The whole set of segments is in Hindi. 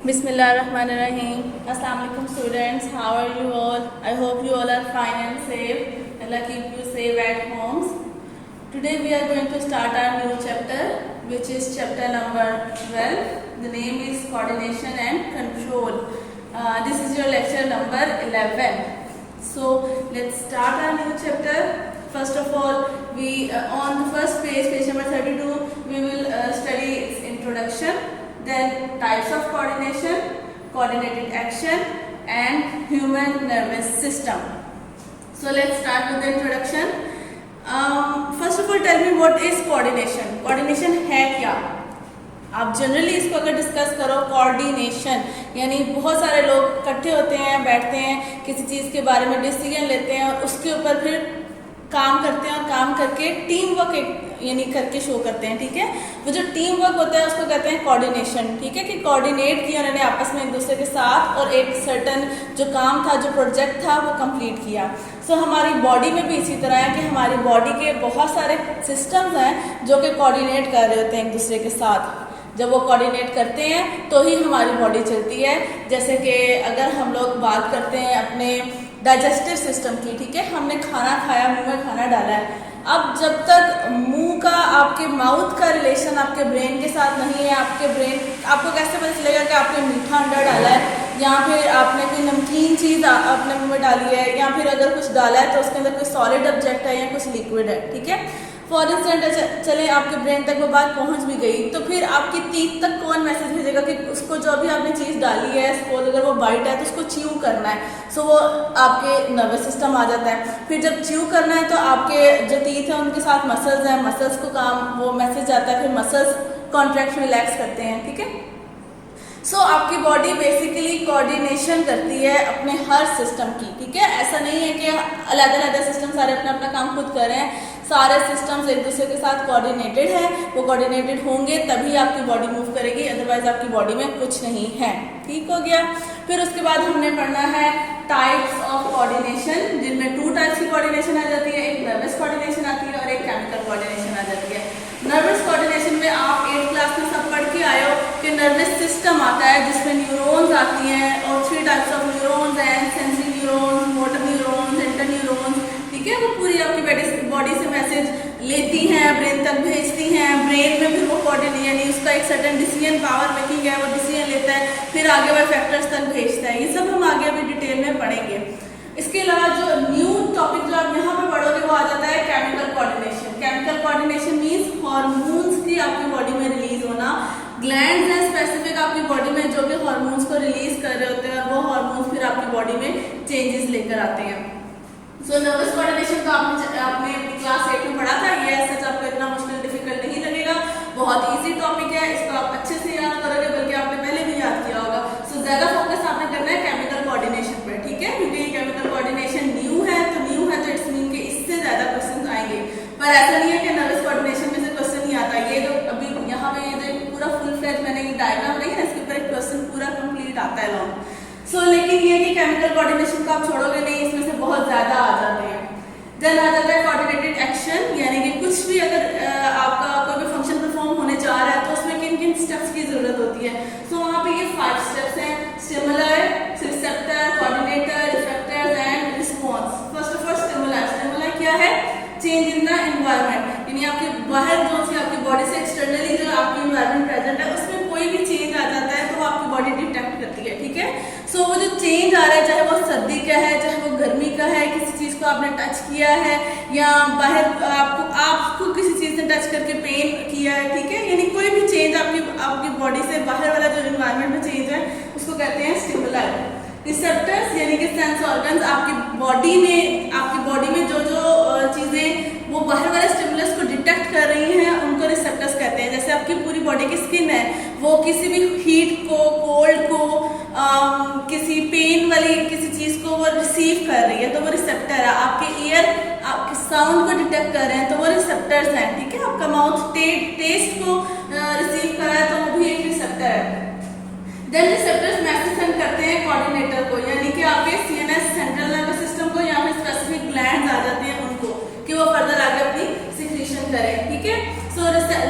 Bismillahirrahmanirrahim. Assalamu alaikum students. How are you all? I hope you all are fine and safe. Allah keep you safe at homes. Today we are going to start our new chapter, which is chapter number 12. The name is coordination and control. This is your lecture number 11. So let's start our new chapter. First of all, we on the first page, page number 32, we will study its introduction. Then types of coordination, coordinated action and human nervous system. So let's start with the introduction. First of all, tell me what is coordination? Coordination है क्या? आप जनरली इसको अगर डिस्कस करो, कोऑर्डिनेशन यानी बहुत सारे लोग इकट्ठे होते हैं, बैठते हैं, किसी चीज़ के बारे में डिसीजन लेते हैं और उसके ऊपर फिर काम करते हैं और काम करके टीम वर्क यानी करके शो करते हैं। ठीक है, वो जो टीम वर्क होता है उसको कहते हैं कोऑर्डिनेशन। ठीक है, कि कोऑर्डिनेट किया उन्होंने आपस में एक दूसरे के साथ और एक सर्टन जो काम था, जो प्रोजेक्ट था, वो कंप्लीट किया। सो हमारी बॉडी में भी इसी तरह है कि हमारी बॉडी के बहुत सारे सिस्टम्स हैं जो कि कोऑर्डिनेट कर रहे होते हैं एक दूसरे के साथ। जब वो कोऑर्डिनेट करते हैं तो ही हमारी बॉडी चलती है। जैसे कि अगर हम लोग बात करते हैं अपने डाइजेस्टिव सिस्टम की, ठीक है, हमने खाना खाया, मुंह में खाना डाला है। अब जब तक मुंह का, आपके माउथ का रिलेशन आपके ब्रेन के साथ नहीं है, आपके ब्रेन आपको कैसे पता चलेगा कि आपने मीठा अंडा डाला है या फिर आपने कोई नमकीन चीज़ अपने मुंह में डाली है या फिर अगर कुछ डाला है तो उसके अंदर कोई सॉलिड ऑब्जेक्ट है या कुछ लिक्विड है। ठीक है, फॉर इंस्टेंट चले आपके ब्रेन तक वो बात पहुंच भी गई तो फिर आपकी टीथ तक कौन मैसेज भेजेगा कि उसको जो भी आपने चीज़ डाली है, सपोज अगर वो बाइट है तो उसको च्यू करना है। सो वो आपके नर्वस सिस्टम आ जाता है। फिर जब च्यू करना है तो आपके जो टीथ है उनके साथ मसल्स हैं, मसल्स को काम वो मैसेज आता है, फिर मसल्स कॉन्ट्रैक्ट रिलैक्स करते हैं। ठीक है, सो आपकी बॉडी बेसिकली कोऑर्डिनेशन करती है अपने हर सिस्टम की। ठीक है, ऐसा नहीं है कि अलग अलग सिस्टम सारे अपना अपना काम खुद कर रहे हैं। सारे सिस्टम्स एक दूसरे के साथ कोऑर्डिनेटेड है। वो कोऑर्डिनेटेड होंगे तभी आपकी बॉडी मूव करेगी, अदरवाइज आपकी बॉडी में कुछ नहीं है। ठीक हो गया। फिर उसके बाद हमने पढ़ना है टाइप्स ऑफ कोऑर्डिनेशन, जिनमें 2 टाइप्स की कोऑर्डिनेशन आ जाती है। एक नर्वस कोऑर्डिनेशन आती है और एक केमिकल कोऑर्डिनेशन आ जाती है। नर्वस कोऑर्डिनेशन में आप 8th क्लास में सब पढ़ के आए हो कि नर्वस सिस्टम आता है जिसमें न्यूरॉन्स आती हैं और 3 टाइप्स ऑफ न्यूरॉन्स हैं, sensory neurons, motor neurons, interneurons. ठीक है, वो पूरी आपकी बॉडी से मैसेज लेती हैं, ब्रेन तक भेजती हैं। ब्रेन में फिर वो कोऑर्डिनेट यानी उसका एक सर्टेन डिसीजन पावर मेकिंग है, वो डिसीजन लेता है, फिर आगे वो इफेक्टर्स तक भेजता है। ये सब हम आगे अभी डिटेल में पढ़ेंगे। इसके अलावा जो न्यू टॉपिक जो आप यहाँ पे पढ़ोगे वो आ जाता है chemical coordination. Chemical coordination means hormones की आपकी बॉडी में रिलीज होना। ग्लैंड्स हैं स्पेसिफिक आपकी बॉडी में जो कि हार्मोन्स को रिलीज कर रहे होते हैं और वो हार्मोन्स फिर आपकी बॉडी में चेंजेस लेकर आते हैं। सो नर्वस कोऑर्डिनेशन तो आपने क्लास 8 में पढ़ा था। ये सच आपको इतना मुश्किल डिफिकल्ट नहीं लगेगा, बहुत इजी टॉपिक है। इसको आप अच्छे से याद करोगे, बल्कि आपने पहले भी याद किया होगा। सो ज्यादा फोकस आपने करना है केमिकल कोऑर्डिनेशन पर। ठीक है, क्योंकि ये केमिकल कोऑर्डिनेशन न्यू है तो इट्स मीन कि इससे ज्यादा क्वेश्चन आएंगे। पर ऐसा नहीं है कि नर्वस कोऑर्डिनेशन में से क्वेश्चन नहीं आता। ये जो अभी यहाँ पे ये जो पूरा फुल फ्लेज मैंने ये डायग्राम नहीं है, इसके ऊपर एक क्वेश्चन पूरा कंप्लीट आता है लॉन्ग। सो लेकिन ये कि केमिकल कोऑर्डिनेशन को आप छोड़ोगे नहीं, इसमें से बहुत ज्यादा आ जाते हैं। देन आ जाता है कोऑर्डिनेटेड एक्शन, यानी कि कुछ भी अगर आपका कोई भी फंक्शन परफॉर्म होने जा रहा है तो उसमें किन किन स्टेप्स की जरूरत होती है। सो वहाँ पे ये 5 स्टेप्स हैं: स्टिमुलर, receptor, coordinator, effectors and response. First of all स्टिमुलर। स्टिमुलर क्या है? चेंज इन द एनवायरनमेंट, यानी आपके बाहर जो सी आपकी बॉडी से एक्सटर्नली जो आपकी एनवायरनमेंट प्रेजेंट है उसमें कोई भी चेंज आ जाता है तो वो आपकी बॉडी डिटेक्ट करती है। ठीक है, सो वो जो चेंज आ रहा है, चाहे वो सर्दी का है, चाहे वो गर्मी का है, किसी चीज़ को आपने टच किया है या बाहर आपको किसी चीज़ से टच करके पेन किया है। ठीक है, यानी कोई भी चेंज आपकी बॉडी से बाहर वाला जो एनवायरनमेंट में चेंज है उसको कहते हैं स्टिमुलर। रिसेप्टर्स यानी कि सेंस ऑर्गन्स, आपकी बॉडी में जो जो चीज़ें वो बाहर वाले स्टिमुलस को डिटेक्ट कर रही हैं उनको रिसेप्टर्स कहते हैं। जैसे आपकी पूरी बॉडी की स्किन है, वो किसी भी हीट को, कोल्ड को, किसी पेन वाली किसी चीज़ को वो रिसीव कर रही है तो वो रिसेप्टर है। आपके ईयर आपके साउंड को डिटेक्ट कर रहे हैं तो वो रिसेप्टर्स हैं। ठीक है, आपका माउथ टेस्ट को रिसीव कर रहा है तो वो भी एक रिसेप्टर है। देन रिसेप्टर्स मैसेज सेंड करते हैं कोऑर्डिनेटर को, यानी कि आपके सीएनएस सेंट्रल नर्वस सिस्टम को, या फिर स्पेसिफिक ग्लैंड्स आ जाते हैं उनको कि वो फर्दर आगे अपनी सिक्रीशन करें। ठीक है, सो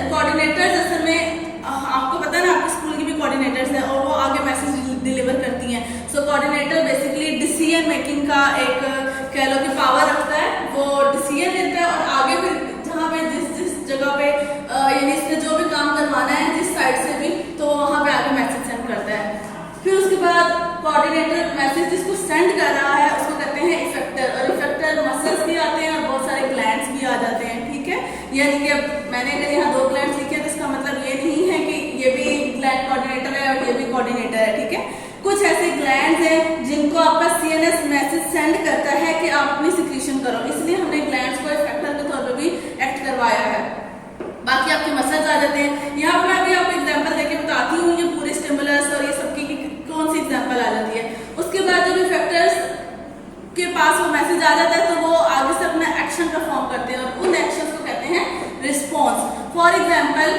कोऑर्डिनेटर्स असल में आपको पता है ना, आपके स्कूल की भी कोऑर्डिनेटर्स हैं और वो आगे मैसेज का एक कह लो कि पावर रखता है, वो डिसीजन लेता है और आगे फिर जहाँ पे जिस जगह पे यानी इसने जो भी काम करवाना है जिस साइड से भी, तो वहाँ पे आगे मैसेज सेंड करता है। फिर उसके बाद कोऑर्डिनेटर मैसेज जिसको सेंड कर रहा है उसको कहते हैं इफेक्टर, और इफेक्टर मसल्स भी आते हैं और बहुत सारे ग्लैंड्स भी आ जाते हैं, ठीक है। यानी कि अब मैंने अगर यहाँ 2 ग्लैंड्स लिखे तो इसका मतलब ये नहीं है कि ये भी ग्लैंड कोऑर्डिनेटर है और ये भी कोऑर्डिनेटर है, ठीक है। कुछ ऐसे ग्लैंड्स हैं जिनको आपका सीएनएस मैसेज सेंड करता है कि आप अपनी सिक्रीशन करो, इसलिए हमने ग्लैंड्स को इफेक्टर के तौर पर भी एक्ट करवाया है। बाकी आपके मसल्स आ जाते हैं। यहाँ पर मैं अभी आपको एग्जांपल देके बताती हूँ, ये पूरे स्टिमुलस और ये सबकी कौन सी एग्जांपल आ जाती है। उसके बाद जब इफेक्टर्स के पास वो मैसेज आ जाता है तो वो आगे से अपना एक्शन परफॉर्म करते हैं और उन एक्शंस को कहते हैं रिस्पॉन्स। फॉर एग्जांपल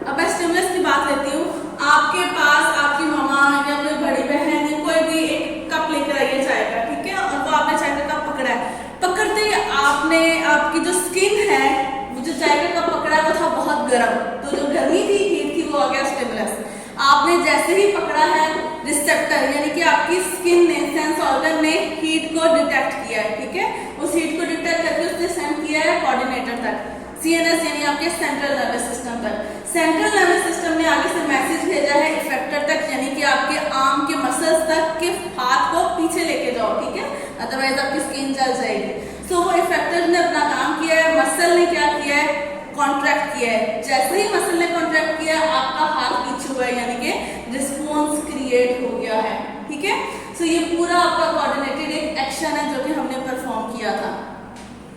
अब मैं स्टिमुलस की बात लेती हूँ, आपके पास आपकी मामा या कोई बड़ी बहन या कोई भी एक कप लेकर आई है चाय का, ठीक है, और वो आपने चाय का कप पकड़ा है। पकड़ते ही आपने आपकी जो स्किन है, जो चाय का कप पकड़ा है वो था बहुत गर्म, तो जो गर्मी थी, हीट थी, वो आ गया स्टिमुलस। आपने जैसे ही पकड़ा है, रिसेप्टर यानी कि आपकी स्किन ने, सेंस ऑर्गन ने हीट को डिटेक्ट किया है, ठीक है, उस हीट को डिटेक्ट करके उसने सेंड किया है कोऑर्डिनेटर तक, सीएनएस यानी आपके सेंट्रल नर्वस सिस्टम तक। सेंट्रल नर्वस सिस्टम ने आगे से मैसेज भेजा है इफेक्टर तक, यानी कि आपके आर्म के मसल्स तक के हाथ को पीछे लेके जाओ, ठीक है, अदरवाइज आपकी स्किन जल जाएगी। सो वो इफेक्टर ने अपना काम किया है, मसल ने क्या किया है, कॉन्ट्रैक्ट किया है। जैसे ही मसल ने कॉन्ट्रैक्ट किया, आपका हाथ पीछे हुआ है, यानी कि रिस्पॉन्स क्रिएट हो गया है, ठीक है। सो ये पूरा आपका कोऑर्डिनेटेड एक एक्शन है जो कि हमने परफॉर्म किया था।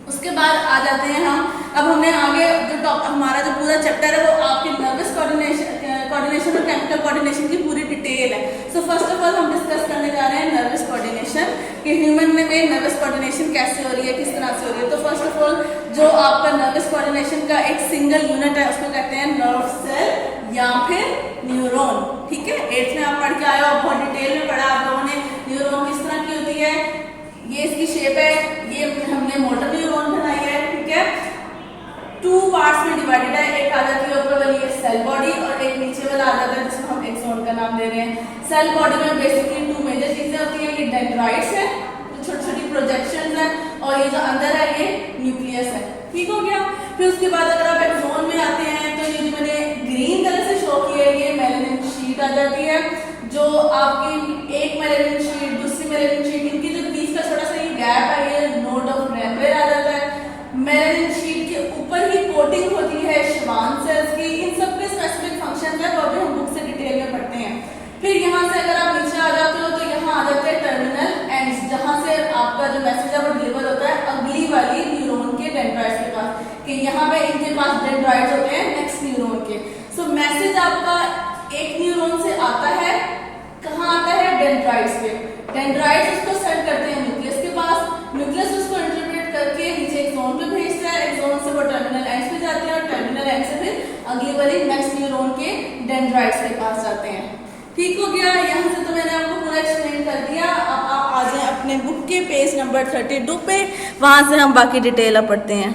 उसके बाद आ जाते हैं हम, अब हमने आगे जो हमारा जो पूरा चैप्टर है वो आपके नर्वस कोऑर्डिनेशन और केमिकल कोऑर्डिनेशन की पूरी डिटेल है। सो फर्स्ट ऑफ ऑल हम डिस्कस करने जा रहे हैं नर्वस कोऑर्डिनेशन, कि ह्यूमन में नर्वस कोऑर्डिनेशन कैसे हो रही है, किस तरह से हो रही है। तो फर्स्ट ऑफ ऑल जो आपका नर्वस कोऑर्डिनेशन का एक सिंगल यूनिट है उसको कहते हैं नर्व सेल या फिर न्यूरॉन, ठीक है। 8th में आप पढ़ के आए हो, बहुत डिटेल में पढ़ा आप लोगों ने न्यूरॉन किस तरह की होती है, ये इसकी शेप है, ये हमने मोटर न्यूरॉन बनाई है, ठीक है। 2 पार्ट्स में डिवाइडेड है, एक आ जाती है ऊपर वाली सेल बॉडी और एक नीचे वाला आ जाता है जिसको हम एक्सॉन का नाम दे रहे हैं। सेल बॉडी में बेसिकली 2 मेजर चीजें होती हैं, ये डेंड्राइट्स है, जो छोटी छोटी प्रोजेक्शंस हैं, और ये जो अंदर है ये न्यूक्लियस है, ठीक हो गया। फिर उसके बाद अगर आप एक्सॉन में आते हैं तो ये जो मैंने ग्रीन कलर से शो की है, ये मेलानिन शीट आ जाती है, जो आपकी एक मेलानिन शीट दूसरी मेलानिन शीट, इनकी जो बीच का छोटा सा ये गैप है, ये नोड ऑफ रैम्पेर आ जाता है। मेलानिन शीट के ऊपर ही कोटिंग होती है श्वान सेल्स की, इन सब के स्पेसिफिक फंक्शन है, वो अभी हम बुक से डिटेल में पढ़ते हैं। फिर यहाँ से अगर आप नीचे आ जाते हो तो यहाँ आ जाते हैं टर्मिनल एंड्स, जहाँ से आपका जो मैसेज है वो डिलीवर होता है अगली वाली न्यूरॉन के डेंड्राइट्स के पास, कि यहाँ पे इनके पास डेंड्राइट्स होते हैं नेक्स्ट न्यूरॉन के। सो मैसेज आपका एक न्यूरॉन से आता है, कहाँ आता है, डेंड्राइट्स पे। डेंड्राइट्स उसको सेंड करते हैं न्यूक्लियस के पास, न्यूक्लियस उसको इंटरप्रेट करके नीचे एक्सॉन पे भेजता है, एक्सॉन से वो टर्मिनल एंड्स पे जाते हैं और टर्मिनल एंड से फिर अगली वाली नेक्स्ट न्यूरॉन के डेंड्राइट्स के पास जाते हैं, ठीक हो गया। यहाँ से तो मैंने आपको पूरा एक्सप्लेन कर दिया। अब आप आ जाए अपने बुक के पेज नंबर 32 पे, वहाँ से हम बाकी डिटेल पढ़ते हैं।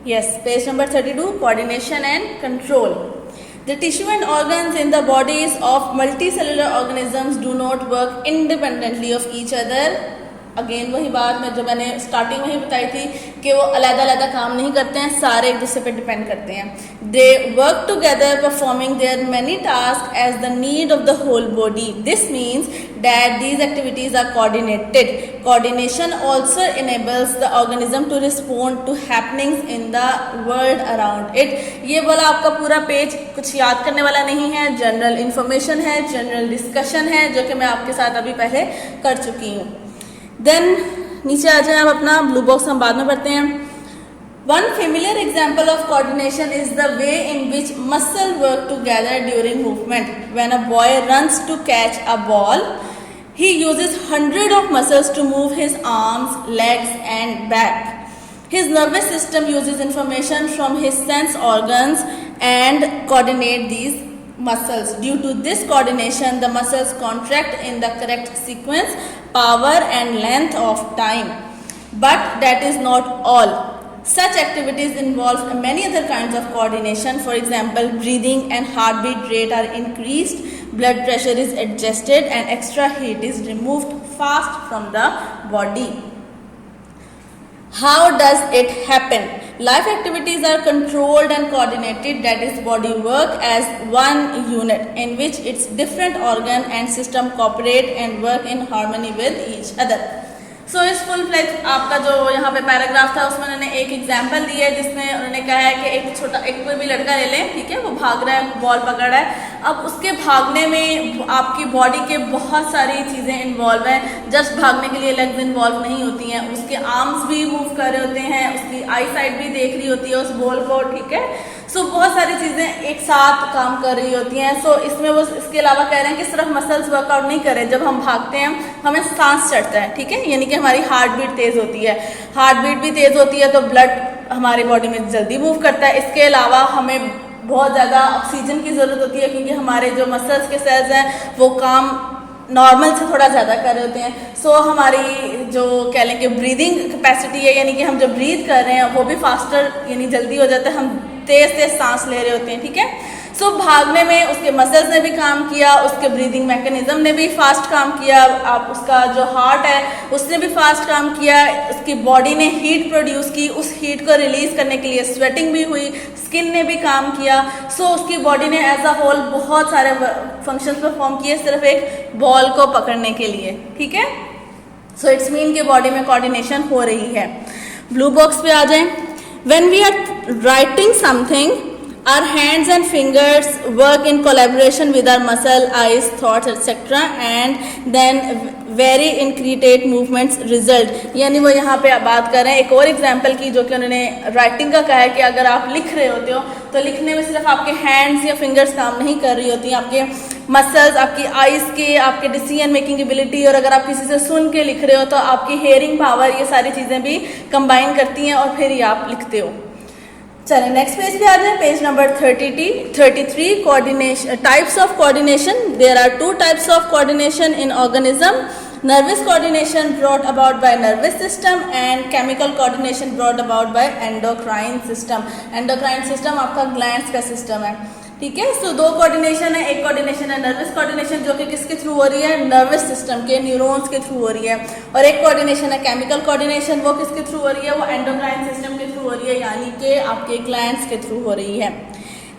Yes, page number 32, coordination and control. The tissue and organs in the bodies of multicellular organisms do not work independently of each other. Again वही बात मैं जो मैंने स्टार्टिंग में ही बताई थी कि वो अलग-अलग काम नहीं करते हैं, सारे एक दूसरे पे डिपेंड करते हैं। They work together performing their many tasks as the need of the whole body. This means that these activities are coordinated. Coordination also enables the organism to respond to happenings in the world around it. ये वाला आपका पूरा पेज कुछ याद करने वाला नहीं है, जनरल इंफॉर्मेशन है, जनरल डिस्कशन है, जो कि मैं आपके साथ अभी पहले कर चुकी हूँ। देन नीचे आ जाए, आप अपना ब्लू बॉक्स हम बाद में पढ़ते हैं। One familiar example of coordination is the way in which muscles work together during movement. When a boy runs to catch a ball, he uses hundreds of muscles to move his arms, legs, and back. His nervous system uses information from his sense organs and coordinate these muscles. Due to this coordination, the muscles contract in the correct sequence, power, and length of time. But that is not all. Such activities involve many other kinds of coordination. For example, breathing and heartbeat rate are increased blood pressure is adjusted and extra heat is removed fast from the body. How does it happen? Life activities are controlled and coordinated, that is body work as one unit in which its different organ and system cooperate and work in harmony with each other. सो इस फुल फ्लेज आपका जो यहाँ पे पैराग्राफ था उसमें उन्होंने एक एग्जाम्पल दिया है जिसमें उन्होंने कहा है कि एक कोई भी लड़का ले लें, ठीक है, वो भाग रहा है, बॉल पकड़ रहा है। अब उसके भागने में आपकी बॉडी के बहुत सारी चीज़ें इन्वॉल्व हैं, जस्ट भागने के लिए लेग्स इन्वॉल्व नहीं होती हैं, उसके आर्म्स भी मूव कर रहे होते हैं, उसकी आई साइड भी देख रही होती है उस बॉल को, ठीक है। सो बहुत सारी चीज़ें एक साथ काम कर रही होती हैं। सो इसमें वो इसके अलावा कह रहे हैं कि सिर्फ मसल्स वर्कआउट नहीं करें, जब हम भागते हैं हमें सांस चढ़ता है, ठीक है, यानी कि हमारी हार्ट बीट तेज़ होती है, हार्ट बीट भी तेज़ होती है तो ब्लड हमारी बॉडी में जल्दी मूव करता है। इसके अलावा हमें बहुत ज़्यादा ऑक्सीजन की ज़रूरत होती है क्योंकि हमारे जो मसल्स के सेल्स हैं वो काम नॉर्मल से थोड़ा ज़्यादा कर रहे होते हैं। सो हमारी जो कह लें कि ब्रीदिंग कैपेसिटी है, यानी कि हम जो ब्रीथ कर रहे हैं वो भी फास्टर यानी जल्दी हो जाता है, हम तेज़ तेज़ सांस ले रहे होते हैं, ठीक है। सो भागने में उसके मसल्स ने भी काम किया, उसके ब्रीदिंग मैकेनिज्म ने भी फास्ट काम किया, आप उसका जो हार्ट है उसने भी फास्ट काम किया, उसकी बॉडी ने हीट प्रोड्यूस की, उस हीट को रिलीज करने के लिए स्वेटिंग भी हुई, स्किन ने भी काम किया। सो उसकी बॉडी ने एज अ होल बहुत सारे फंक्शंस परफॉर्म किए सिर्फ एक बॉल को पकड़ने के लिए, ठीक है। सो इट्स मीन कि बॉडी में कोऑर्डिनेशन हो रही है। ब्लू बॉक्स पे आ जाएं। When we are writing something, our hands and fingers work in collaboration with our muscle, eyes, thoughts, etc. and then very intricate movements result. यानी वो यहाँ पे बात कर रहे हैं एक और एग्जाम्पल की जो कि उन्होंने राइटिंग का कहा है कि अगर आप लिख रहे होते हो तो लिखने में सिर्फ आपके हैंड्स या फिंगर्स काम नहीं कर रही होती हैं, आपके मसल्स, आपकी आइज़ के, आपके डिसीजन मेकिंग एबिलिटी, और अगर आप किसी से सुन के लिख रहे हो तो आपकी हेयरिंग पावर, ये सारी चीज़ें भी कंबाइन करती हैं और फिर ही आप लिखते हो। चलें नेक्स्ट पेज पे आ जाए, page number 33, coordination, types of coordination. There are 2 types of coordination in organism, nervous coordination brought about by nervous system and chemical coordination brought about by endocrine system. endocrine system आपका ग्लैंड्स का सिस्टम है, ठीक है। सो 2 कोऑर्डिनेशन है, एक कोऑर्डिनेशन है नर्वस कोऑर्डिनेशन जो कि किसके थ्रू हो रही है, नर्वस सिस्टम के न्यूरॉन्स के थ्रू हो रही है, और एक कोऑर्डिनेशन है केमिकल कोऑर्डिनेशन, वो किसके थ्रू हो रही है, वो एंडोक्राइन सिस्टम के थ्रू हो रही है, यानी कि आपके ग्लैंड्स के थ्रू हो रही है।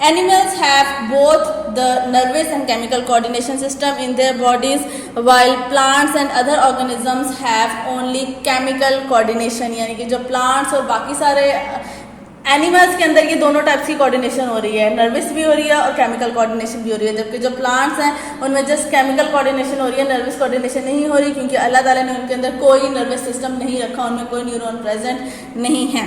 Animals have both the nervous and chemical coordination system in their bodies, while plants and other organisms have only chemical coordination. यानी कि जो plants और बाकी सारे एनिमल्स के अंदर ये दोनों टाइप्स की कोऑर्डिनेशन हो रही है, नर्वस भी हो रही है और केमिकल कोऑर्डिनेशन भी हो रही है, जबकि जो प्लांट्स हैं उनमें जस्ट केमिकल कोऑर्डिनेशन हो रही है, नर्वस कोऑर्डिनेशन नहीं हो रही क्योंकि अल्लाह ताला ने उनके अंदर कोई नर्वस सिस्टम नहीं रखा, उनमें कोई न्यूरॉन प्रेजेंट नहीं है।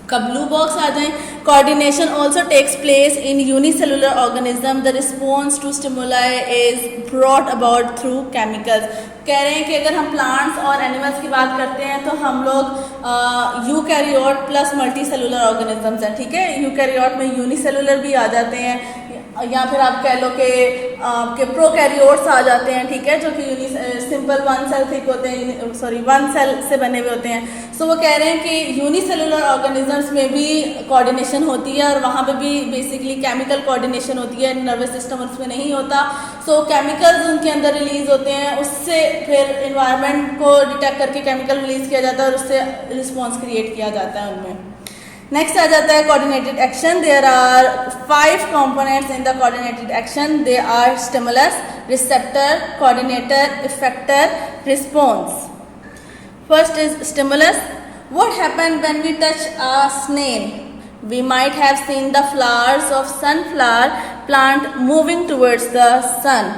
का ब्लू बॉक्स आ जाए, coordination also takes place in unicellular organism, the response to stimuli is brought about through chemicals. कह रहे हैं कि अगर हम प्लांट्स और एनिमल्स की बात करते हैं तो हम लोग eukaryote plus multi cellular organisms हैं, ठीक है। यूकैरियोट में यूनिसेलुलर भी आ जाते हैं या फिर आप कह लो कि आपके प्रोकैरियोट्स आ जाते हैं, ठीक है, जो कि सिंपल 1 सेल थिक होते हैं, सॉरी 1 सेल से बने हुए होते हैं। सो वो कह रहे हैं कि यूनिसेलुलर ऑर्गेनिजम्स में भी कोऑर्डिनेशन होती है और वहाँ पे भी बेसिकली केमिकल कोऑर्डिनेशन होती है, नर्वस सिस्टम उसमें नहीं होता। सो केमिकल्स उनके अंदर रिलीज होते हैं, उससे फिर इन्वायरमेंट को डिटेक्ट करके केमिकल रिलीज किया जाता है और उससे रिस्पॉन्स क्रिएट किया जाता है उनमें। नेक्स्ट आ जाता है coordinated action. There are 5 components in the coordinated action. They are stimulus, receptor, coordinator, effector, response. First is stimulus. What happened when we touch a snail? We might have seen the flowers of sunflower plant moving towards the sun.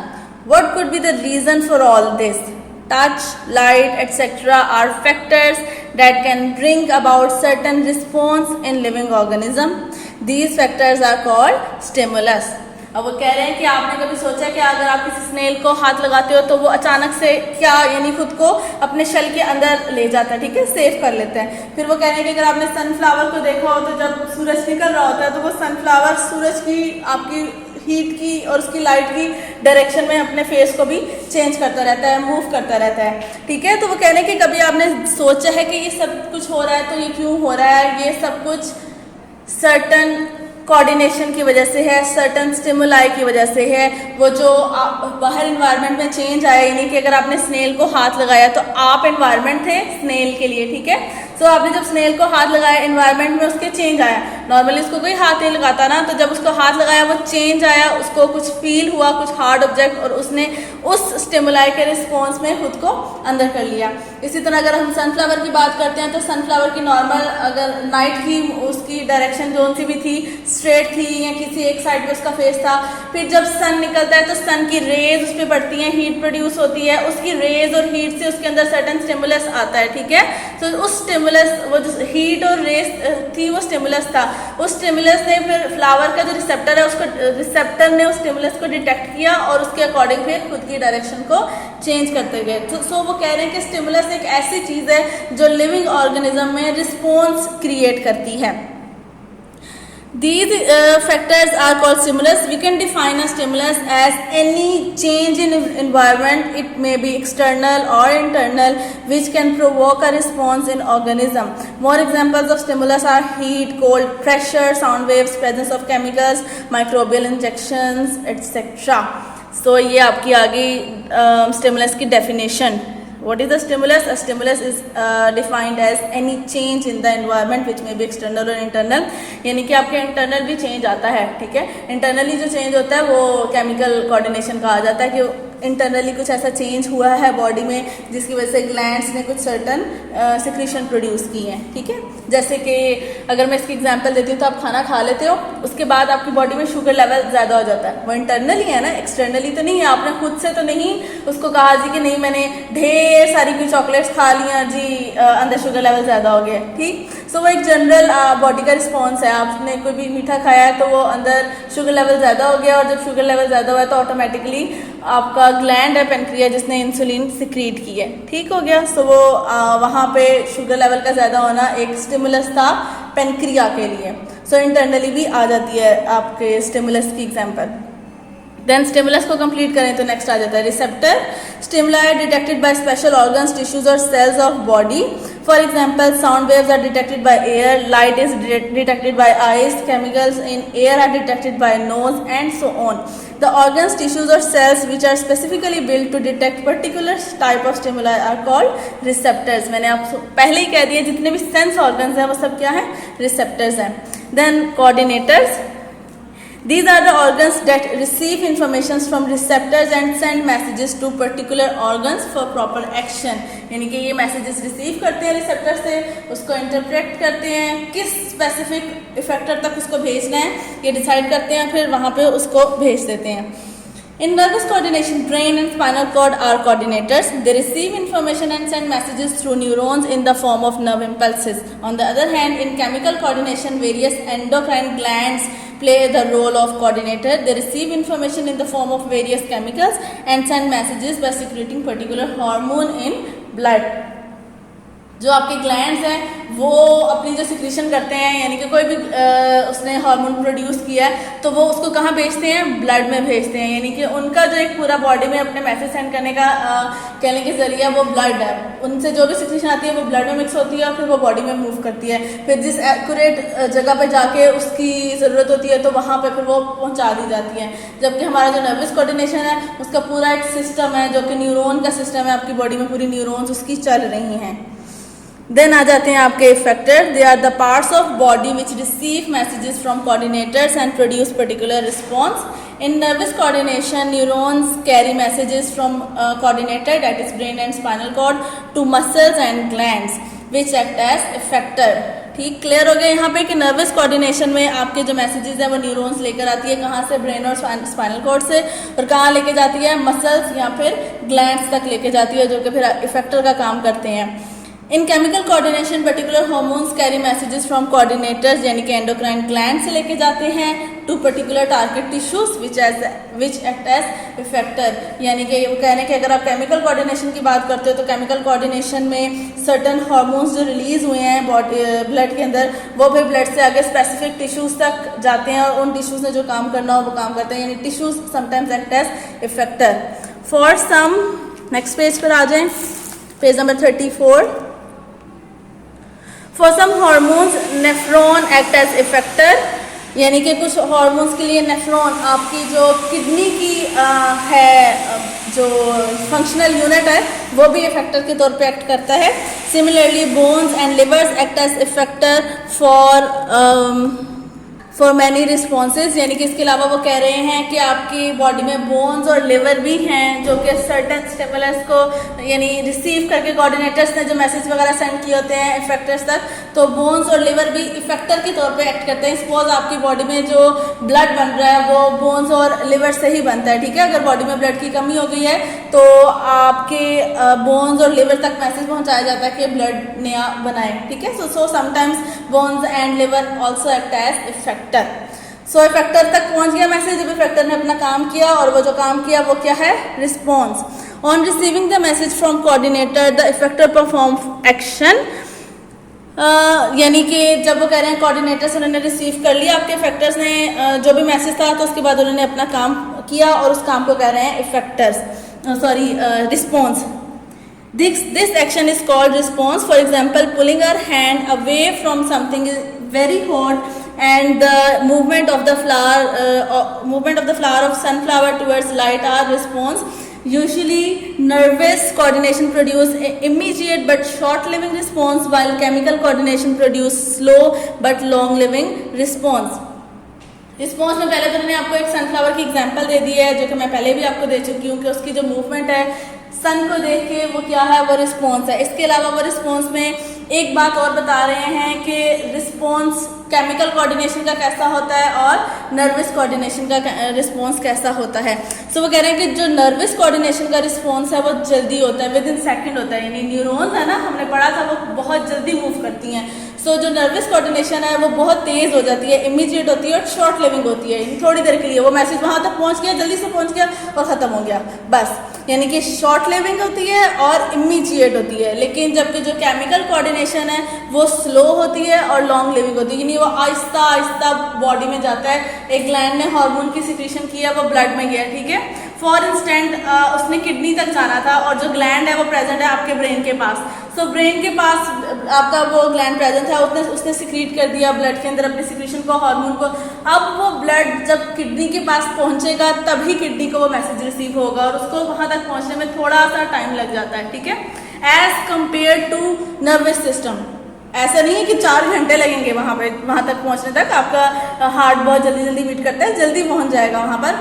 What could be the reason for all this? Touch, light, etc. are factors that can bring about certain response in living organism. These factors are called stimulus. अब वो कह रहे हैं कि आपने कभी सोचा कि अगर आप किसी स्नेल को हाथ लगाते हो तो वो अचानक से क्या यानी खुद को अपने शेल के अंदर ले जाता है, ठीक है, सेव कर लेता है। फिर वो कह रहे हैं कि अगर आपने सनफ्लावर को देखा हो तो जब सूरज निकल रहा होता है तो वो सनफ्लावर सूरज की आपकी हीट की और उसकी लाइट की डायरेक्शन में अपने फेस को भी चेंज करता रहता है, मूव करता रहता है, ठीक है। तो वो कह रहे हैं कि कभी आपने सोचा है कि ये सब कुछ हो रहा है तो ये क्यों हो रहा है, ये सब कुछ सर्टन कोऑर्डिनेशन की वजह से है, सर्टन स्टिमुलाई की वजह से है। वो जो बाहर इन्वायरमेंट में चेंज आया, यानी कि अगर आपने स्नेल को हाथ लगाया तो आप इन्वायरमेंट थे स्नेल के लिए, ठीक है। तो आपने जब स्नेल को हाथ लगाया, इन्वायरमेंट में उसके चेंज आया। नॉर्मली उसको कोई हाथ नहीं लगाता ना, तो जब उसको हाथ लगाया वो चेंज आया, उसको कुछ फील हुआ, कुछ हार्ड ऑब्जेक्ट, और उसने उस स्टिमुलाई के रिस्पॉन्स में खुद को अंदर कर लिया। इसी तरह अगर हम सनफ्लावर की बात करते हैं तो सनफ्लावर की नॉर्मल अगर नाइट थी, उसकी डायरेक्शन जोन सी भी थी, स्ट्रेट थी या किसी एक साइड पे उसका फेस था। फिर जब सन निकलता है तो सन की रेज उस पर पड़ती हैं, हीट प्रोड्यूस होती है, उसकी रेज और हीट से उसके अंदर सर्टन स्टिमुलस आता है, ठीक है। तो उस स्टिमुलस, वो जो हीट और रेस थी वो स्टिमुलस था। उस स्टिमुलस ने फिर फ्लावर का जो रिसेप्टर है, उसको रिसेप्टर ने उस स्टिमुलस को डिटेक्ट किया और उसके अकॉर्डिंग फिर खुद की डायरेक्शन को चेंज करते गए। तो सो वो कह रहे हैं कि स्टिमुलस एक ऐसी चीज़ है जो लिविंग ऑर्गेनिज्म में रिस्पॉन्स क्रिएट करती है। These factors are called stimulus. We can define a stimulus as any change in environment. It may be external or internal, which can provoke a response in organism. More examples of stimulus are heat, cold, pressure, sound waves, presence of chemicals, microbial injections, etc. So ये आपकी आ गई stimulus की definition. What is the stimulus? A stimulus is defined as any change in the environment which may be external or internal. यानी कि आपके इंटरनल भी चेंज आता है, ठीक है। इंटरनली जो चेंज होता है वो केमिकल कोऑर्डिनेशन कहा जाता है, कि इंटरनली कुछ ऐसा चेंज हुआ है बॉडी में जिसकी वजह से ग्लैंड्स ने कुछ सर्टन सिक्रीशन प्रोड्यूस की हैं, ठीक है। जैसे कि अगर मैं इसकी एग्जांपल देती हूँ तो आप खाना खा लेते हो, उसके बाद आपकी बॉडी में शुगर लेवल ज़्यादा हो जाता है, वो इंटरनली है ना, एक्सटर्नली तो नहीं है। आपने खुद से तो नहीं उसको कहा जी कि नहीं मैंने ढेर सारी कोई चॉकलेट्स खा लिया जी, अंदर शुगर लेवल ज़्यादा हो गया, ठीक। सो वो एक जनरल बॉडी का रिस्पॉन्स है। आपने कोई भी मीठा खाया है तो वो अंदर शुगर लेवल ज़्यादा हो गया, और जब शुगर लेवल ज़्यादा हुआ तो ऑटोमेटिकली आपका ग्लैंड है पेनक्रिया जिसने इंसुलिन सिक्रीट की है, ठीक हो गया। सो वो वहाँ पे शुगर लेवल का ज़्यादा होना एक स्टिमुलस था पेनक्रिया के लिए। सो इंटरनली भी आ जाती है आपके स्टिमुलस की एग्जांपल। देन स्टिमुलस को कंप्लीट करें तो नेक्स्ट आ जाता है receptor. Stimuli detected by special organs, tissues और cells of body. For example sound waves are detected by ear, light is detected by eyes, chemicals in air are detected by nose and so on. The organs, tissues or cells which are specifically built to detect particular type of stimuli are called receptors. मैंने आपको पहले ही कह दिया जितने भी सेंस ऑर्गन्स हैं वो सब क्या है, रिसेप्टर्स हैं। Then coordinators. These are the organs that receive informations from receptors and send messages to particular organs for proper action. यानी कि ये मैसेजेस रिसीव करते हैं रिसेप्टर से, उसको इंटरप्रेट करते हैं, किस स्पेसिफिक इफेक्टर तक उसको भेजना है ये डिसाइड करते हैं, फिर वहाँ पे उसको भेज देते हैं। In nervous coordination, brain and spinal cord are coordinators. They receive information and send messages through neurons in the form of nerve impulses. On the other hand, in chemical coordination, various endocrine glands play the role of coordinator. They receive information in the form of various chemicals and send messages by secreting particular hormone in blood. जो आपके ग्लैंड्स हैं वो अपनी जो सिक्रीशन करते हैं, यानी कि कोई भी उसने हार्मोन प्रोड्यूस किया है तो वो उसको कहाँ भेजते हैं, ब्लड में भेजते हैं। यानी कि उनका जो एक पूरा बॉडी में अपने मैसेज सेंड करने का कहने के जरिए वो ब्लड है। उनसे जो भी सिक्रीशन आती है वो ब्लड में मिक्स होती है और फिर वो बॉडी में मूव करती है। फिर जिस एक्यूरेट जगह पर जाके उसकी ज़रूरत होती है तो वहाँ पर फिर वो पहुँचा दी जाती है। जबकि हमारा जो नर्वस कोऑर्डिनेशन है उसका पूरा एक सिस्टम है जो कि न्यूरॉन का सिस्टम है, आपकी बॉडी में पूरी न्यूरॉन्स उसकी चल रही हैं। देन आ जाते हैं आपके effector. They are the parts of body which receive messages from coordinators and produce particular response. In nervous coordination neurons carry messages from coordinator that is brain and spinal cord to muscles and glands which act as effector. ठीक, क्लियर हो गया यहाँ पे कि नर्वस कोऑर्डिनेशन में आपके जो मैसेजेस हैं वो न्यूरॉन्स लेकर आती है, कहाँ से, ब्रेन और स्पाइनल कॉर्ड से, और कहाँ लेके जाती है, मसल्स या फिर ग्लैंड्स तक लेके जाती है जो कि फिर इफेक्टर का काम करते हैं। In chemical coordination particular hormones carry messages from coordinators यानी कि एंडोक्राइन ग्लैंड से लेके जाते हैं to particular target tissues which act as effector. यानी कि वो कहने के अगर आप केमिकल कोऑर्डिनेशन की बात करते हो तो केमिकल कोऑर्डिनेशन में सर्टन हार्मोन्स जो रिलीज हुए हैं ब्लड के अंदर वो फिर ब्लड से आगे स्पेसिफिक टिश्यूज तक जाते हैं और उन टिश्यूज ने जो काम करना हो वो काम करते हैं, यानी tissues sometimes act as effector. For some, next page पर आ जाएं, page number 34। For some hormones, nephron act as effector. यानी कि कुछ हार्मोन्स के लिए नेफ्रॉन आपकी जो किडनी की है जो फंक्शनल यूनिट है वो भी इफेक्टर के तौर पे एक्ट करता है। Similarly bones and livers act as effector for many responses, यानी कि इसके अलावा वो कह रहे हैं कि आपकी बॉडी में बोन्स और लिवर भी हैं जो कि सर्टेन स्टिमुलस को यानी रिसीव करके कोऑर्डिनेटर्स ने जो मैसेज वगैरह सेंड किए होते हैं इफेक्टर्स तक, तो बोन्स और लिवर भी इफेक्टर के तौर पे एक्ट करते हैं। सपोज आपकी बॉडी में जो ब्लड बन रहा है वो बोन्स और लिवर से ही बनता है, ठीक है। अगर बॉडी में ब्लड की कमी हो गई है तो आपके बोन्स और लिवर तक मैसेज पहुंचाया जाता है कि ब्लड नया बनाए, ठीक है। So sometimes bones and liver also act as effector. So effector तक पहुंच गया मैसेज, जब इफेक्टर ने अपना काम किया, और वो जो काम किया वो क्या है, response. On receiving the message from coordinator the effector perform action, यानी कि जब वो कह रहे हैं कोऑर्डिनेटर्स उन्होंने रिसीव कर लिया आपके इफेक्टर्स ने जो भी मैसेज था, तो उसके बाद उन्होंने अपना काम किया और उस काम को कह रहे हैं effectors response. This action is called response. For example, pulling our hand away from something is very hot, and the movement of the flower of sunflower towards light are response. Usually, nervous coordination produce immediate but short-living response, while chemical coordination produce slow but long-living response. Response में पहले तो मैंने आपको एक सनफ्लावर की एग्जांपल दे दी है, जो कि मैं पहले भी आपको दे चुकी हूँ कि उसकी जो मूवमेंट है सन को देख के वो क्या है, वो रिस्पॉन्स है। इसके अलावा वो रिस्पॉन्स में एक बात और बता रहे हैं कि रिस्पॉन्स केमिकल कोऑर्डिनेशन का कैसा होता है और नर्वस कोऑर्डिनेशन का रिस्पॉन्स कैसा होता है। सो वो कह रहे हैं कि जो नर्वस कोऑर्डिनेशन का रिस्पॉन्स है वो जल्दी होता है, विद इन सेकेंड होता है, यानी न्यूरॉन्स है ना, हमने पढ़ा था, वो बहुत जल्दी मूव करती हैं। सो जो नर्वस कोऑर्डिनेशन है वो बहुत तेज़ हो जाती है, इमीडिएट होती है और शॉर्ट लिविंग होती है, यानी थोड़ी देर के लिए वो मैसेज वहाँ तक पहुँच गया, जल्दी से पहुँच गया और ख़त्म हो गया बस, यानी कि शॉर्ट लिविंग होती है और इमीडिएट होती है। लेकिन जबकि जो केमिकल कोऑर्डिनेशन है वो स्लो होती है और लॉन्ग लिविंग होती है, यानी वो आहिस्ता आहिस्ता बॉडी में जाता है। एक ग्लैंड ने हार्मोन की सिक्रीशन किया, वो ब्लड में गया, ठीक है। फॉर इंस्टेंट उसने किडनी तक जाना था और जो ग्लैंड है वो प्रेजेंट है आपके ब्रेन के पास। सो ब्रेन के पास आपका वो ग्लैंड प्रेजेंट था, उसने सिक्रीट कर दिया ब्लड के अंदर अपने सिक्रीशन को, हार्मोन को। अब वो ब्लड जब किडनी के पास पहुंचेगा तभी किडनी को वो मैसेज रिसीव होगा और उसको वहां तक पहुंचने में थोड़ा सा टाइम लग जाता है, ठीक है, as compare to nervous system. ऐसा नहीं है कि 4 घंटे लगेंगे वहां तक पहुंचने तक। आपका हार्ट बहुत जल्दी जल्दी बीट करता है, जल्दी पहुंच जाएगा वहां पर।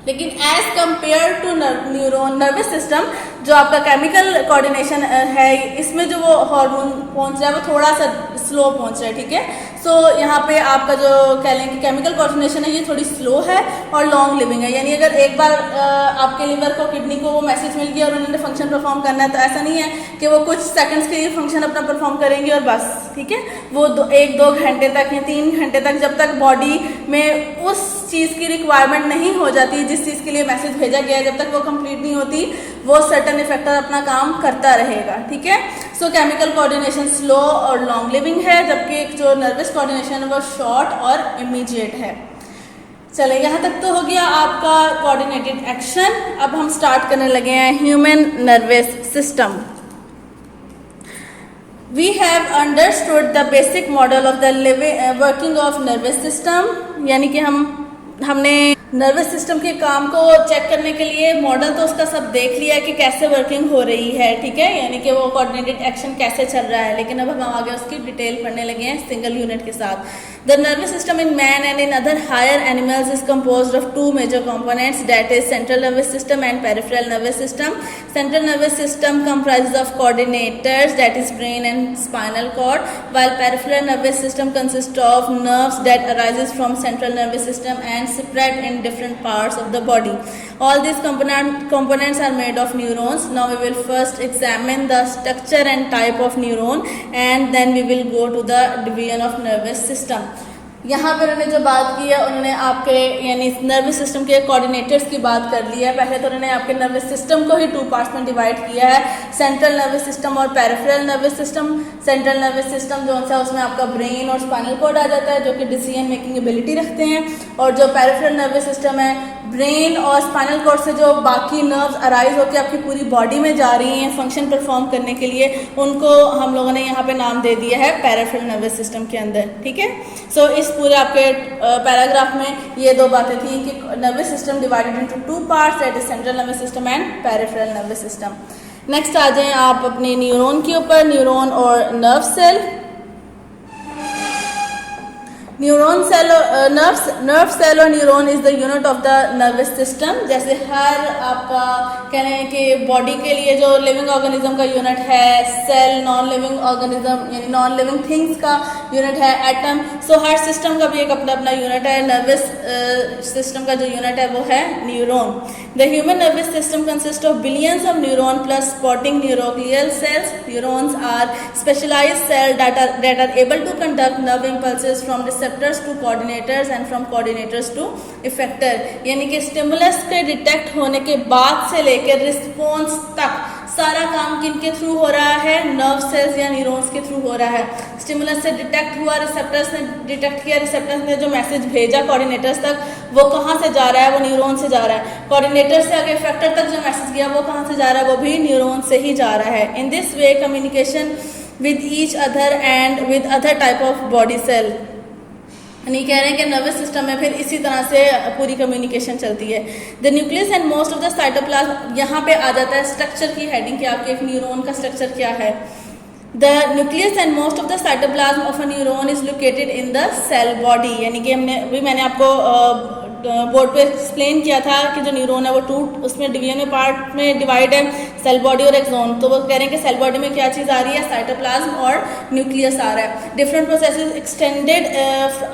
लेकिन as compare to neuron nervous system, जो आपका केमिकल कोऑर्डिनेशन है, इसमें जो वो हार्मोन पहुंच रहा है वो थोड़ा सा स्लो पहुंच रहा है, ठीक है। सो यहाँ पे आपका जो कह लें कि केमिकल कोऑर्डिनेशन है ये थोड़ी स्लो है और लॉन्ग लिविंग है, यानी अगर एक बार आपके लिवर को, किडनी को वो मैसेज मिल गया और उन्होंने फंक्शन परफॉर्म करना है, तो ऐसा नहीं है कि वो कुछ सेकंड्स के लिए फंक्शन अपना परफॉर्म करेंगे और बस, ठीक है। वो 1-2 घंटे तक या 3 घंटे तक, जब तक बॉडी में उस चीज़ की रिक्वायरमेंट नहीं हो जाती जिस चीज़ के लिए मैसेज भेजा गया है, जब तक वो कंप्लीट नहीं होती, वो सर्टन इफेक्टर अपना काम करता रहेगा, ठीक है। सो केमिकल कोऑर्डिनेशन स्लो और लॉन्ग लिविंग है, जबकि जो नर्वस कोऑर्डिनेशन है वो शॉर्ट और इमीडिएट है। चले, यहाँ तक तो हो गया आपका कोऑर्डिनेटेड एक्शन। अब हम स्टार्ट करने लगे हैं human nervous system. We have understood the basic model of the working of nervous system, यानी कि हमने नर्वस सिस्टम के काम को चेक करने के लिए मॉडल तो उसका सब देख लिया है कि कैसे वर्किंग हो रही है, ठीक है, यानी कि वो कोऑर्डिनेटेड एक्शन कैसे चल रहा है। लेकिन अब हम आगे उसकी डिटेल पढ़ने लगे हैं सिंगल यूनिट के साथ। The nervous system in man and in other higher animals is composed of 2 major components, that is central nervous system and peripheral nervous system. Central nervous system comprises of coordinators, that is brain and spinal cord, while peripheral nervous system consists of nerves that arises from central nervous system and spread in different parts of the body. All these components are made of neurons. Now we will first examine the structure and type of neuron, and then we will go to the division of nervous system. यहाँ पर उन्होंने जो बात की है, उन्होंने आपके यानी नर्वस सिस्टम के कोऑर्डिनेटर्स की बात कर ली है। पहले तो उन्होंने आपके नर्वस सिस्टम को ही 2 पार्ट्स में डिवाइड किया है, सेंट्रल नर्वस सिस्टम और peripheral nervous system. Central nervous system जो है उसमें आपका ब्रेन और स्पाइनल कॉर्ड आ जाता है, जो कि डिसीजन मेकिंग एबिलिटी रखते हैं, और जो पेरिफेरल नर्वस सिस्टम है ब्रेन और स्पाइनल कॉर्ड से जो बाकी नर्व्स अराइज होकर आपकी पूरी बॉडी में जा रही हैं फंक्शन परफॉर्म करने के लिए, उनको हम लोगों ने यहाँ पे नाम दे दिया है पेरिफेरल नर्वस सिस्टम के अंदर। ठीक है, सो इस पूरे आपके पैराग्राफ में ये दो बातें थी कि nervous system divided into two parts, that is central nervous system and peripheral nervous system. Next आ जाएं आप अपने न्यूरॉन के ऊपर, न्यूरॉन और nerve cell. Neuron cell, nerve cell और neuron is the unit of the nervous system. जैसे हर आपका कह रहे हैं कि बॉडी के लिए जो लिविंग ऑर्गेनिज्म का यूनिट है सेल, नॉन लिविंग ऑर्गेनिज्म यानी नॉन लिविंग थिंग्स का यूनिट है एटम, सो हर सिस्टम का भी एक अपना अपना यूनिट है। नर्वस सिस्टम का जो यूनिट है वो है neuron. The human nervous system consist of billions of neuron plus supporting neuroglial cells. Neurons are specialised cell that are able to conduct nerve impulses from receptors to coordinators and from coordinators to effector। यानी कि स्टिमुलस के डिटेक्ट होने के बाद से लेकर रिस्पॉन्स तक सारा काम किनके थ्रू हो रहा है? नर्व सेल्स या न्यूरॉन्स के थ्रू हो रहा है। स्टिमुलस से डिटेक्ट हुआ, रिसेप्टर्स ने डिटेक्ट किया, रिसेप्टर्स ने जो मैसेज भेजा कोऑर्डिनेटर्स तक, वो कहाँ से जा रहा है? वो न्यूरॉन से जा रहा है। कोऑर्डिनेटर से आगे इफेक्टर तक जो मैसेज गया वो कहाँ से जा रहा है? वो भी न्यूरॉन से ही जा रहा है। In this way communication with each other and with other type of body cell। यानी कह रहे हैं कि नर्वस सिस्टम में फिर इसी तरह से पूरी कम्युनिकेशन चलती है। The nucleus and most of the cytoplasm, यहाँ पे आ जाता है स्ट्रक्चर की हेडिंग कि आपके एक न्यूरॉन का स्ट्रक्चर क्या है। The nucleus and most of the cytoplasm of a neuron is located in the cell body. यानी कि मैंने आपको बोर्ड पे एक्सप्लेन किया था कि जो न्यूरॉन है वो उसमें डिवीजन में पार्ट में डिवाइड है, सेल बॉडी और एक्सोन। तो वो कह रहे हैं कि सेल बॉडी में क्या चीज़ आ रही है? साइटोप्लाज्म और न्यूक्लियस आ रहा है। Different processes extended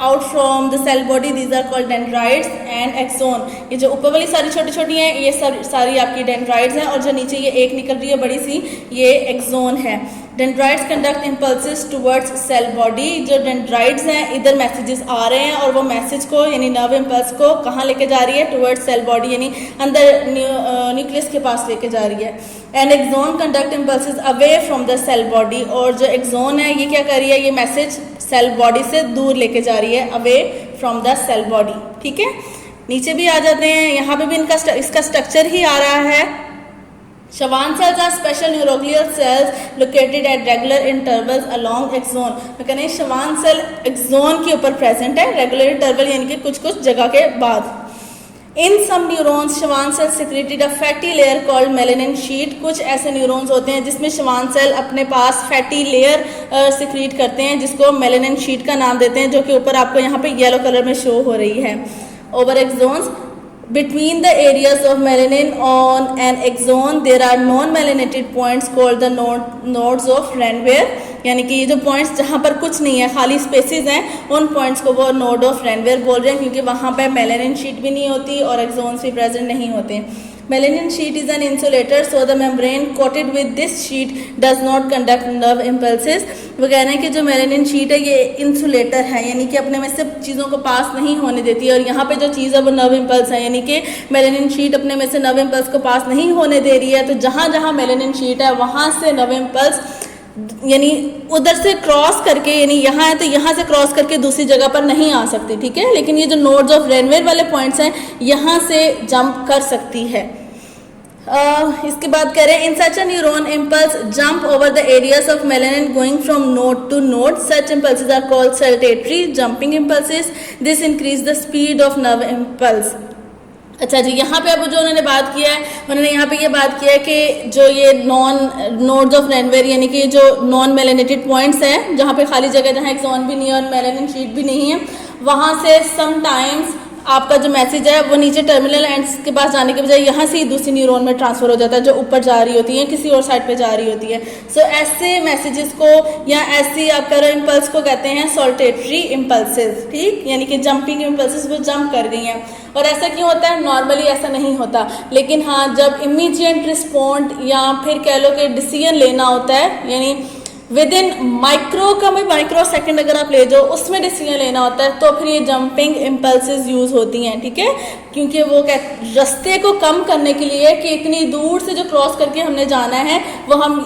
out from the cell body, these are called dendrites and axon. ये जो ऊपर वाली सारी छोटी छोटी हैं ये सारी आपकी डेंड्राइट्स हैं, और जो नीचे ये एक निकल रही है बड़ी सी, ये एक्सोन है। Dendrites conduct impulses towards cell body. जो डेंड्राइट्स हैं इधर मैसेजेस आ रहे हैं और वो मैसेज को यानी नर्व इम्पल्स को कहाँ लेके जा रही है? टुवर्ड्स सेल बॉडी, यानी अंदर न्यूक्लियस के पास लेके जा रही है। And axon conduct impulses away from the cell body. और जो एक्सोन है ये क्या कर रही है? ये मैसेज सेल बॉडी से दूर लेके जा रही है, away from the cell body. ठीक है, नीचे भी आ जाते हैं, यहाँ पे भी इसका स्ट्रक्चर ही आ रहा है। Schwann cells are special neuroglial cells located at regular intervals along axon। तो कहते हैं Schwann cell axon के ऊपर प्रेजेंट है रेगुलर इंटरवल यानी कि कुछ कुछ जगह के बाद। In some neurons, Schwann cells secreted a fatty layer called melanin sheet। कुछ ऐसे न्यूरॉन्स होते हैं जिसमें Schwann cell अपने पास फैटी लेयर सिक्रीट करते हैं जिसको मेलानिन शीट का नाम देते हैं, जो कि ऊपर आपको यहाँ पे येलो कलर में शो हो रही है। Over exons, between the areas of melanin on an axon there are non-melanated points called the nodes of Renwier। यानी कि ये जो पॉइंट्स जहाँ पर कुछ नहीं है, खाली स्पेसेस हैं, उन पॉइंट्स को वो नोड ऑफ रेनवेयर बोल रहे हैं, क्योंकि वहाँ पे मेलानिन शीट भी नहीं होती और एक्सोन्स भी प्रेजेंट नहीं होते। Melanin sheet is an insulator, so the membrane coated with this sheet does not conduct nerve impulses। वो कह रहे हैं कि जो मेलानिन शीट है ये इंसुलेटर है, यानी कि अपने में से चीज़ों को पास नहीं होने देती है, और यहाँ पे जो चीज़ है वो नर्व इम्पल्स है, यानी कि मेलानिन शीट अपने में से नर्व इम्पल्स को पास नहीं होने दे रही है। तो जहाँ जहाँ मेलानिन शीट है वहाँ से नर्व इम्पल्स यानी उधर से क्रॉस करके, यानी यहाँ है तो यहाँ से क्रॉस करके दूसरी जगह पर नहीं आ सकती, ठीक है। लेकिन ये जो नोड्स ऑफ रेनवेयर वाले पॉइंट्स हैं यहाँ से जंप कर सकती है। इसके बाद कह रहे हैं in such a neuron impulse jump over the areas of melanin going from node to node. Such impulses are called saltatory jumping impulses. This increase the speed of nerve impulse. अच्छा जी, यहाँ पे अब जो उन्होंने बात किया है, उन्होंने यहाँ पे ये बात किया है कि जो ये नोड्स ऑफ रेनवेयर यानी कि जो नॉन मेलानेटेड पॉइंट्स हैं, जहाँ पे खाली जगह जहाँ एक्सॉन भी नहीं है और मेलानिन शीट भी नहीं है, वहाँ से समटाइम्स आपका जो मैसेज है वो नीचे टर्मिनल एंड्स के पास जाने के बजाय यहाँ से ही दूसरी न्यूरॉन में ट्रांसफर हो जाता है, जो ऊपर जा रही होती है, किसी और साइड पे जा रही होती है। सो ऐसे मैसेजेस को या ऐसी आपका इम्पल्स को कहते हैं सॉल्टेटरी इम्पल्सेस, ठीक, यानी कि जंपिंग इम्पल्सेस, वो जंप कर गई हैं। और ऐसा क्यों होता है? नॉर्मली ऐसा नहीं होता, लेकिन हाँ जब इमीडिएट रिस्पॉन्ड या फिर कह लो कि डिसीजन लेना होता है, यानी विद इन माइक्रो सेकंड अगर आप ले जाओ उसमें डिसीजन लेना होता है, तो फिर ये जंपिंग इम्पल्सेस यूज होती हैं, ठीक है। क्योंकि वो रास्ते को कम करने के लिए कि इतनी दूर से जो क्रॉस करके हमने जाना है वो हम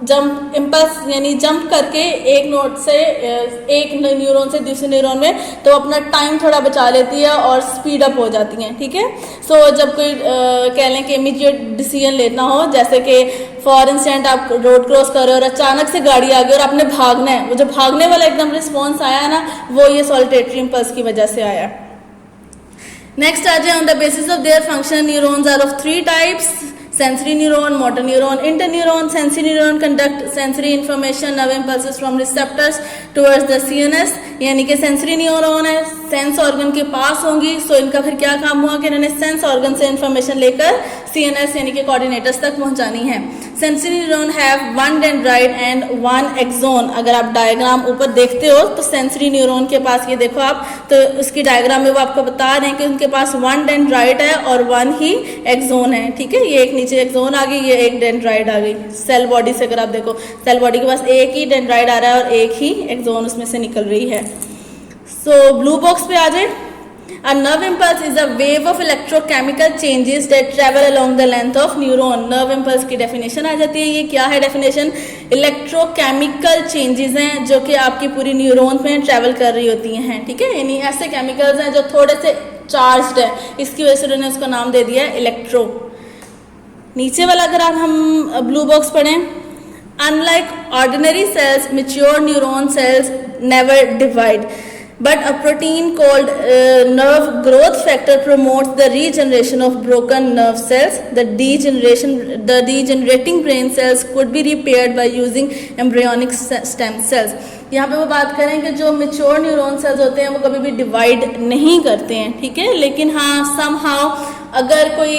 जंप इम्पल्स यानी जंप करके एक नोड से एक न्यूरॉन से दूसरे न्यूरॉन में, तो अपना टाइम थोड़ा बचा लेती है और स्पीड अप हो जाती हैं, ठीक है। सो जब कोई कह लें कि इमीडिएट डिसीजन लेना हो, जैसे कि फॉर इंस्टेंट आप रोड क्रॉस कर रहे हो और अचानक से गाड़ी आ गई और आपने भागना है, वो जो भागने वाला एकदम रिस्पॉन्स आया है ना, वो ये सॉलिटेटरी इम्पल्स की वजह से आया। नेक्स्ट आ जाए, on the basis of their function neurons are of 3 types: sensory neuron, motor neuron, interneuron. Sensory neuron conduct sensory information, nerve impulses from receptors towards the CNS. यानी कि सेंसरी न्यूरॉन है, सेंस ऑर्गन के पास होंगी। सो इनका फिर क्या काम हुआ कि इन्होंने सेंस ऑर्गन से इंफॉर्मेशन लेकर CNS यानी कि कोऑर्डिनेटर्स तक पहुंचानी है। Sensory neuron have 1 dendrite and 1 axon. अगर आप डायग्राम ऊपर देखते हो तो सेंसरी न्यूरॉन के पास, ये देखो आप, तो उसकी डायग्राम में वो आपको बता रहे हैं कि उनके पास 1 डेंड्राइट है और 1 ही एक्सोन है, ठीक है। ये एक नीचे एक्सोन आ गई, ये एक डेंड्राइट आ गई। सेल बॉडी से अगर आप देखो, सेल बॉडी के पास एक ही डेंड्राइट आ रहा है और एक ही एक्सोन उसमें से निकल रही है। सो ब्लू बॉक्स पे आ जाए। A nerve impulse is a wave of electrochemical changes that travel along the length of neuron. Nerve impulse की definition आ जाती है। ये क्या है definition? Electrochemical changes हैं जो कि आपकी पूरी न्यूरॉन में ट्रैवल कर रही होती हैं, ठीक है। यानी ऐसे केमिकल्स हैं जो थोड़े से चार्ज्ड है, इसकी वजह से उन्होंने उसका नाम दे दिया है इलेक्ट्रो। नीचे वाला अगर आप हम ब्लू बॉक्स पढ़ें, unlike ordinary cells, mature neuron cells never divide. But a protein called nerve growth factor promotes the regeneration of broken nerve cells. The degenerating brain cells could be repaired by using embryonic stem cells. यहाँ पे वो बात करें कि जो मेच्योर न्यूरॉन सेल्स होते हैं वो कभी भी डिवाइड नहीं करते हैं, ठीक है। लेकिन हाँ, समहाउ अगर कोई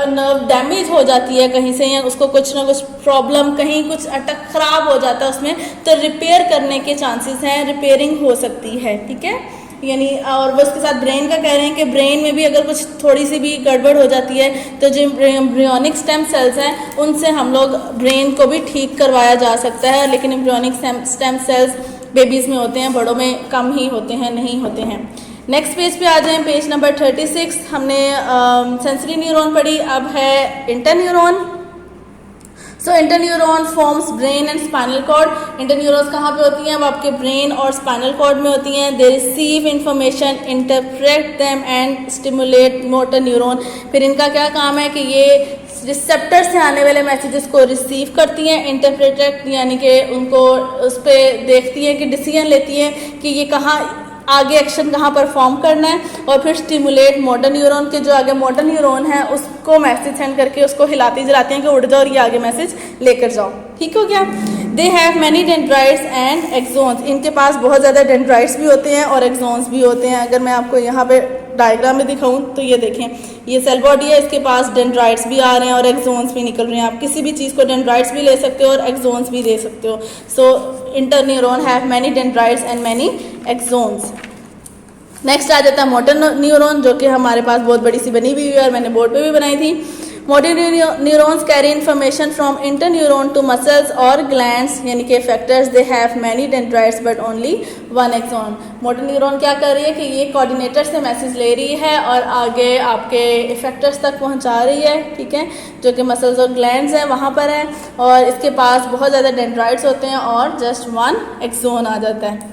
नर्व डैमेज हो जाती है कहीं से, या उसको कुछ ना कुछ प्रॉब्लम, कहीं कुछ अटक खराब हो जाता है उसमें, तो रिपेयर करने के चांसेस हैं, रिपेयरिंग हो सकती है, ठीक है। यानी और वो उसके साथ ब्रेन का कह रहे हैं कि ब्रेन में भी अगर कुछ थोड़ी सी भी गड़बड़ हो जाती है तो जो एम्ब्रियोनिक स्टेम सेल्स हैं उनसे हम लोग ब्रेन को भी ठीक करवाया जा सकता है। लेकिन एम्ब्रियोनिक स्टेम सेल्स बेबीज़ में होते हैं, बड़ों में कम ही होते हैं, नहीं होते हैं। नेक्स्ट पेज पे आ जाएं, पेज नंबर 36। हमने सेंसरी न्यूरॉन पढ़ी, अब है interneuron. So interneuron forms brain and spinal cord. Interneurons कहाँ पे होती हैं? वो आपके ब्रेन और स्पाइनल कॉर्ड में होती हैं। They receive information, interpret them and stimulate motor neuron. फिर इनका क्या काम है कि ये रिसेप्टर से आने वाले मैसेजेस को रिसीव करती हैं, इंटरप्रेट यानी कि उनको उस पर देखती हैं कि डिसीजन लेती हैं कि ये कहाँ आगे एक्शन कहाँ परफॉर्म करना है, और फिर स्टिमुलेट मोटर न्यूरॉन के जो आगे मोटर न्यूरॉन है उसको मैसेज सेंड करके उसको हिलाती जलाती हैं कि उड़ जाओ और ये आगे मैसेज लेकर जाओ, ठीक हो गया। दे have many dendrites and exons. इनके पास बहुत ज़्यादा डेंड्राइट्स भी होते हैं और एक्सोन्स भी होते हैं। अगर मैं आपको यहाँ पे डायग्राम में दिखाऊं तो ये देखें, ये सेल बॉडी है, इसके पास डेंड्राइट्स भी आ रहे हैं और एक्सोन्स भी निकल रहे हैं। आप किसी भी चीज़ को डेंड्राइट्स भी ले सकते हो और एक्सोन्स भी ले सकते हो। So interneuron have many dendrites and many axons. Next आ जाता है मोटर न्यूरॉन, जो कि हमारे पास बहुत बड़ी सी बनी हुई है और मैंने बोर्ड पे भी बनाई थी। Motor neurons carry information from interneuron to muscles और ग्लैंड्स, यानी कि effectors. They have many dendrites but only 1 axon. Motor neuron क्या कर रही है कि ये कोऑर्डिनेटर से मैसेज ले रही है और आगे आपके इफेक्टर्स तक पहुंचा रही है, ठीक है, जो कि मसल्स और ग्लैंड्स हैं वहाँ पर है, और इसके पास बहुत ज़्यादा डेंड्राइट्स होते हैं और जस्ट 1 एक्सोन आ जाता है।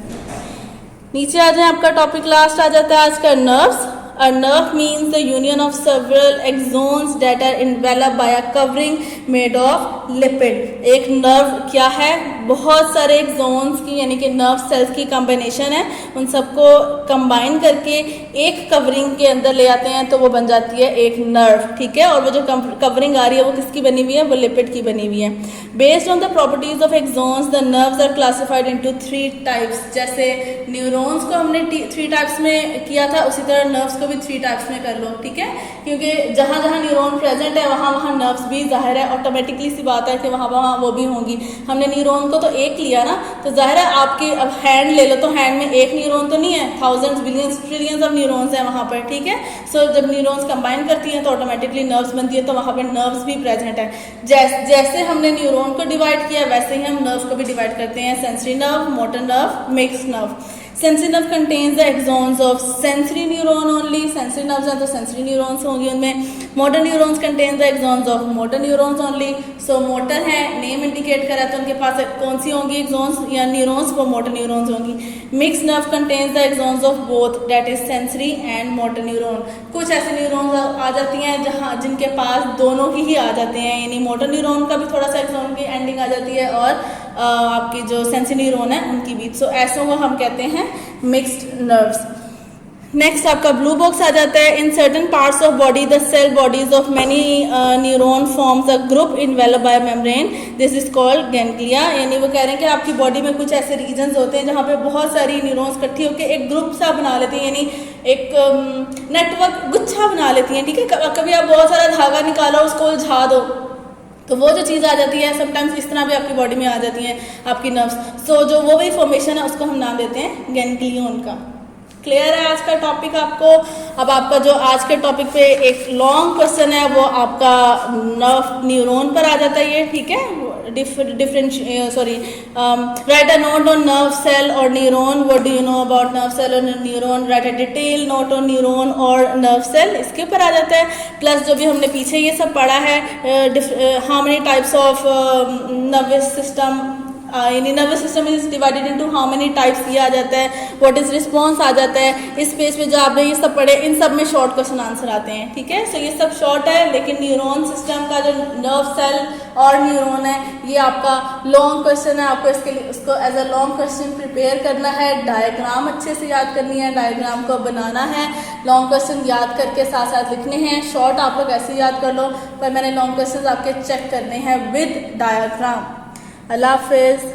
नीचे आ जाए, आपका टॉपिक लास्ट आ जाता है आज का, nerves. A nerve means the union of several axons that are enveloped by a covering made of lipid. एक नर्व क्या है? बहुत सारे एक्सोन्स की यानी कि नर्व सेल्स की कॉम्बिनेशन है, उन सबको कंबाइन करके एक कवरिंग के अंदर ले आते हैं तो वो बन जाती है एक नर्व, ठीक है। और वो जो कवरिंग आ रही है वो किसकी बनी हुई है? वो लिपिड की बनी हुई है। Based on the properties of axons the nerves are classified into 3 types. जैसे न्यूरॉन्स को हमने 3 टाइप्स में किया था, उसी तरह नर्व्स को भी 3 टाइप्स में कर लो, ठीक है, क्योंकि जहाँ जहाँ न्यूरॉन प्रेजेंट है वहाँ वहाँ नर्व्स भी, जाहिर है ऑटोमेटिकली सी बात है कि वहाँ वहाँ वो भी होंगी। हमने न्यूरॉन को तो एक लिया ना, तो जाहिर है आपकी अब हैंड ले लो तो हैंड में एक न्यूरॉन तो नहीं है, thousands billions trillions of neurons हैं वहाँ पर, ठीक है। सो जब न्यूरॉन्स कंबाइन करती हैं तो ऑटोमेटिकली नर्व्स बनती है, तो वहाँ पर नर्व्स भी प्रेजेंट है। जैसे हमने न्यूरॉन को डिवाइड किया वैसे ही हम नर्व्स को भी डिवाइड करते हैं, sensory nerve, motor nerve, mixed nerve. Sensory nerve contains the axons of sensory neuron only, sensory nerves हैं तो सेंसरी न्यूरॉन्स होंगी उनमें. Motor neurons contain the axons of motor neurons only. So motor है, नेम इंडिकेट करा तो उनके पास कौन सी होंगी एक्सॉन्स या न्यूरॉन्स, वो मोटर न्यूरॉन्स होंगी. Mix nerve contains the axons of both, that is sensory and motor neuron. कुछ ऐसे न्यूरॉन्स आ जाती हैं जहाँ जिनके पास दोनों की ही आ जाते हैं, यानी मोटर न्यूरॉन का भी थोड़ा सा एक्सॉन की एंडिंग आ जाती है और आपकी जो सेंसरी न्यूरॉन है उनकी भी. सो ऐसों को हम कहते हैं मिक्स्ड नर्व्स. नेक्स्ट आपका ब्लू बॉक्स आ जाता है. In certain parts of body the cell bodies of many neuron forms a group enveloped by membrane, this is called ganglia. यानी वो कह रहे हैं कि आपकी बॉडी में कुछ ऐसे रीजन्स होते हैं जहाँ पे बहुत सारी न्यूरॉन्स इकट्ठी होकर एक ग्रुप सा बना लेती हैं, यानी एक नेटवर्क गुच्छा बना लेती हैं. ठीक है, कभी आप बहुत सारा धागा निकालो उसको उलझा दो तो वो जो चीज़ आ जाती है, समटाइम्स इस तरह भी आपकी बॉडी में आ जाती हैं आपकी नर्व्स. सो जो वो भी फॉर्मेशन है उसको हम नाम देते हैं गैंग्लियन का. क्लियर है आज का टॉपिक आपको? अब आपका जो आज के टॉपिक पे एक लॉन्ग क्वेश्चन है वो आपका नर्व न्यूरॉन पर आ जाता है ये. ठीक है, write a note on nerve cell और neuron. What do you know about nerve cell और neuron? Write a detail note on neuron और नर्व सेल, इसके ऊपर आ जाता है. प्लस जो भी हमने पीछे ये सब पढ़ा है, how many types of nervous system, यानी nervous system is divided into how many types, ये आ जाता है. व्हाट इज रिस्पॉन्स आ जाता है. इस पेज पे जो आपने ये सब पढ़े इन सब में शॉर्ट क्वेश्चन आंसर आते हैं. ठीक है, सो ये सब शॉर्ट है, लेकिन न्यूरॉन सिस्टम का जो नर्व सेल और न्यूरॉन है ये आपका लॉन्ग क्वेश्चन है. आपको इसके लिए उसको as a long question prepare करना है, डायग्राम अच्छे से याद करनी है, डायग्राम को बनाना है, लॉन्ग क्वेश्चन याद करके साथ साथ लिखने हैं. शॉर्ट आप लोग ऐसे याद कर लो, पर मैंने लॉन्ग क्वेश्चन आपके चेक करने हैं विद डायग्राम. अल्लाह हाफिज़.